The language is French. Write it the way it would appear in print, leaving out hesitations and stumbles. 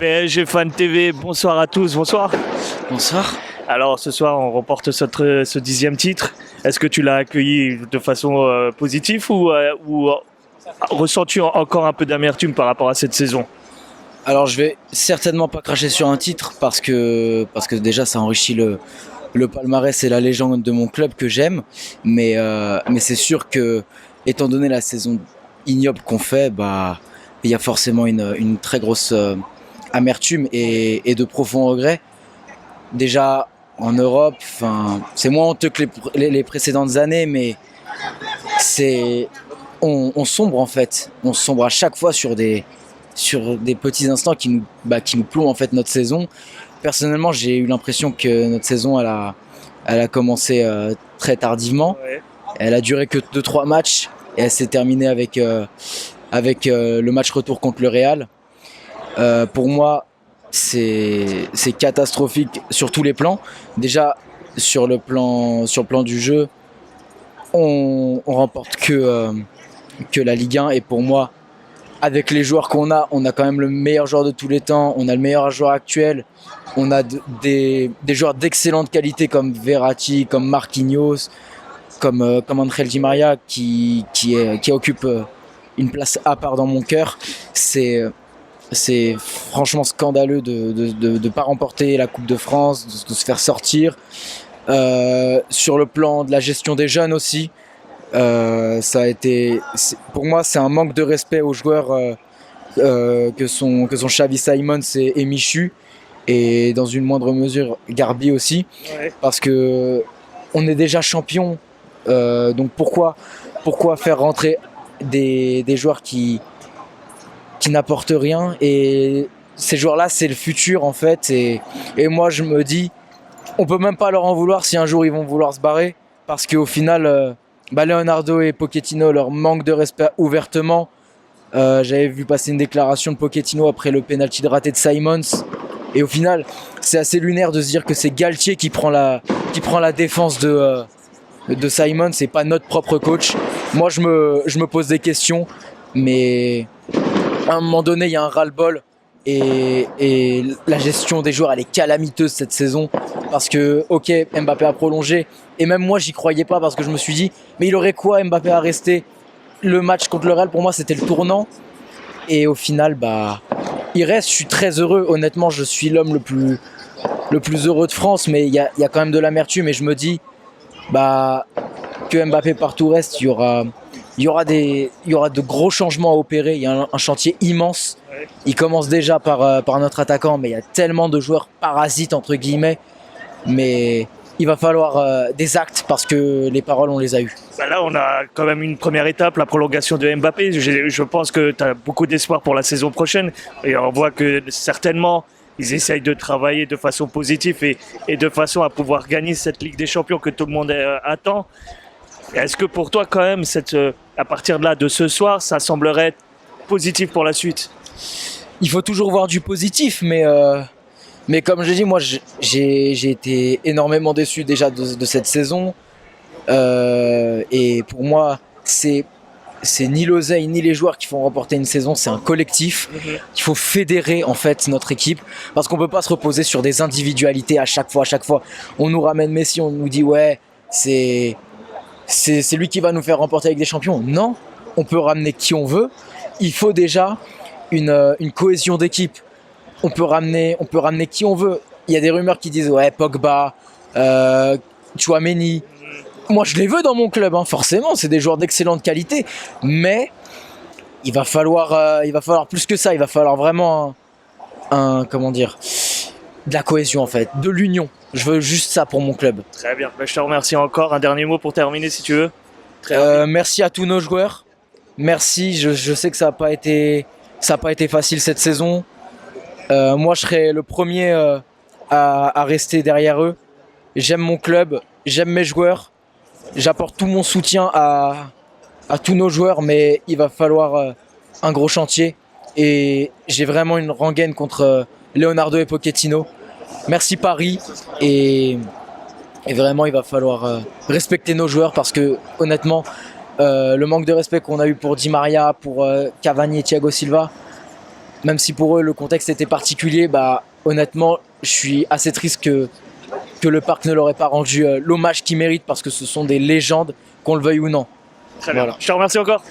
PSG Fan TV, bonsoir à tous, bonsoir. Bonsoir. Alors ce soir on remporte ce 10e titre. Est-ce que tu l'as accueilli de façon positive ou ressens-tu encore un peu d'amertume par rapport à cette saison? Alors je vais certainement pas cracher sur un titre parce que déjà ça enrichit le palmarès et la légende de mon club que j'aime. Mais c'est sûr que étant donné la saison ignoble qu'on fait, il y a forcément une très grosse amertume et de profonds regrets. Déjà en Europe, c'est moins honteux que les précédentes années, mais on sombre en fait. On sombre à chaque fois sur des petits instants qui nous plombent en fait notre saison. Personnellement, j'ai eu l'impression que notre saison elle a commencé très tardivement. Ouais. Elle a duré que 2-3 matchs et elle s'est terminée avec le match retour contre le Real. Pour moi, c'est catastrophique sur tous les plans. Déjà sur le plan du jeu, on remporte que la Ligue 1 et pour moi, avec les joueurs qu'on a, on a quand même le meilleur joueur de tous les temps, on a le meilleur joueur actuel, on a des joueurs d'excellente qualité comme Verratti, comme Marquinhos, comme Ángel Di María qui occupe une place à part dans mon cœur. C'est franchement scandaleux de pas remporter la Coupe de France, de se faire sortir. Sur le plan de la gestion des jeunes aussi, pour moi c'est un manque de respect aux joueurs que sont Xavi Simons et Michu, et dans une moindre mesure Garbi aussi. Ouais. Parce que on est déjà champion, donc pourquoi faire rentrer des joueurs qui n'apportent rien, et ces joueurs-là c'est le futur en fait, et moi je me dis on peut même pas leur en vouloir si un jour ils vont vouloir se barrer, parce qu'au final Leonardo et Pochettino leur manquent de respect ouvertement. J'avais vu passer une déclaration de Pochettino après le penalty de raté de Simons, et au final c'est assez lunaire de se dire que c'est Galtier qui prend la défense de Simons et pas notre propre coach. Moi je me pose des questions, mais à un moment donné il y a un ras-le-bol, et la gestion des joueurs elle est calamiteuse cette saison, parce que ok, Mbappé a prolongé et même moi j'y croyais pas, parce que je me suis dit mais il aurait quoi Mbappé à rester. Le match contre le Real pour moi c'était le tournant, et au final il reste. Je suis très heureux, honnêtement je suis l'homme le plus heureux de France, mais il y a quand même de l'amertume, et je me dis que Mbappé partout reste, il y aura de gros changements à opérer. Il y a un chantier immense. Il commence déjà par notre attaquant, mais il y a tellement de joueurs parasites entre guillemets, mais il va falloir des actes, parce que les paroles on les a eues. Là on a quand même une première étape, la prolongation de Mbappé. Je pense que tu as beaucoup d'espoir pour la saison prochaine, et on voit que certainement ils essayent de travailler de façon positive et de façon à pouvoir gagner cette Ligue des Champions que tout le monde attend. Est-ce que pour toi quand même à partir de là, de ce soir, ça semblerait positif pour la suite? Il faut toujours voir du positif, mais comme je dis, moi j'ai été énormément déçu déjà de cette saison, et pour moi c'est ni l'oseille ni les joueurs qui font remporter une saison, c'est un collectif. Il faut fédérer en fait notre équipe, parce qu'on peut pas se reposer sur des individualités à chaque fois. On nous ramène Messi, on nous dit ouais c'est lui qui va nous faire remporter avec des champions. Non, on peut ramener qui on veut. Il faut déjà une cohésion d'équipe. On peut ramener qui on veut. Il y a des rumeurs qui disent ouais Pogba, Tchouaméni. Moi je les veux dans mon club, forcément, c'est des joueurs d'excellente qualité, mais il va falloir plus que ça. Il va falloir vraiment de la cohésion en fait, de l'union. Je veux juste ça pour mon club. Très bien, je te remercie encore. Un dernier mot pour terminer si tu veux. Merci à tous nos joueurs. Merci, je sais que ça n'a pas été facile cette saison. Moi je serai le premier à rester derrière eux. J'aime mon club, j'aime mes joueurs. J'apporte tout mon soutien à tous nos joueurs, mais il va falloir un gros chantier, et j'ai vraiment une rengaine contre Leonardo et Pochettino. Merci Paris, et vraiment il va falloir respecter nos joueurs, parce que honnêtement le manque de respect qu'on a eu pour Di Maria, pour Cavani et Thiago Silva, même si pour eux le contexte était particulier, bah, honnêtement, je suis assez triste que le parc ne leur ait pas rendu l'hommage qu'ils méritent parce que ce sont des légendes, qu'on le veuille ou non. Très bien. Voilà. Je te remercie encore.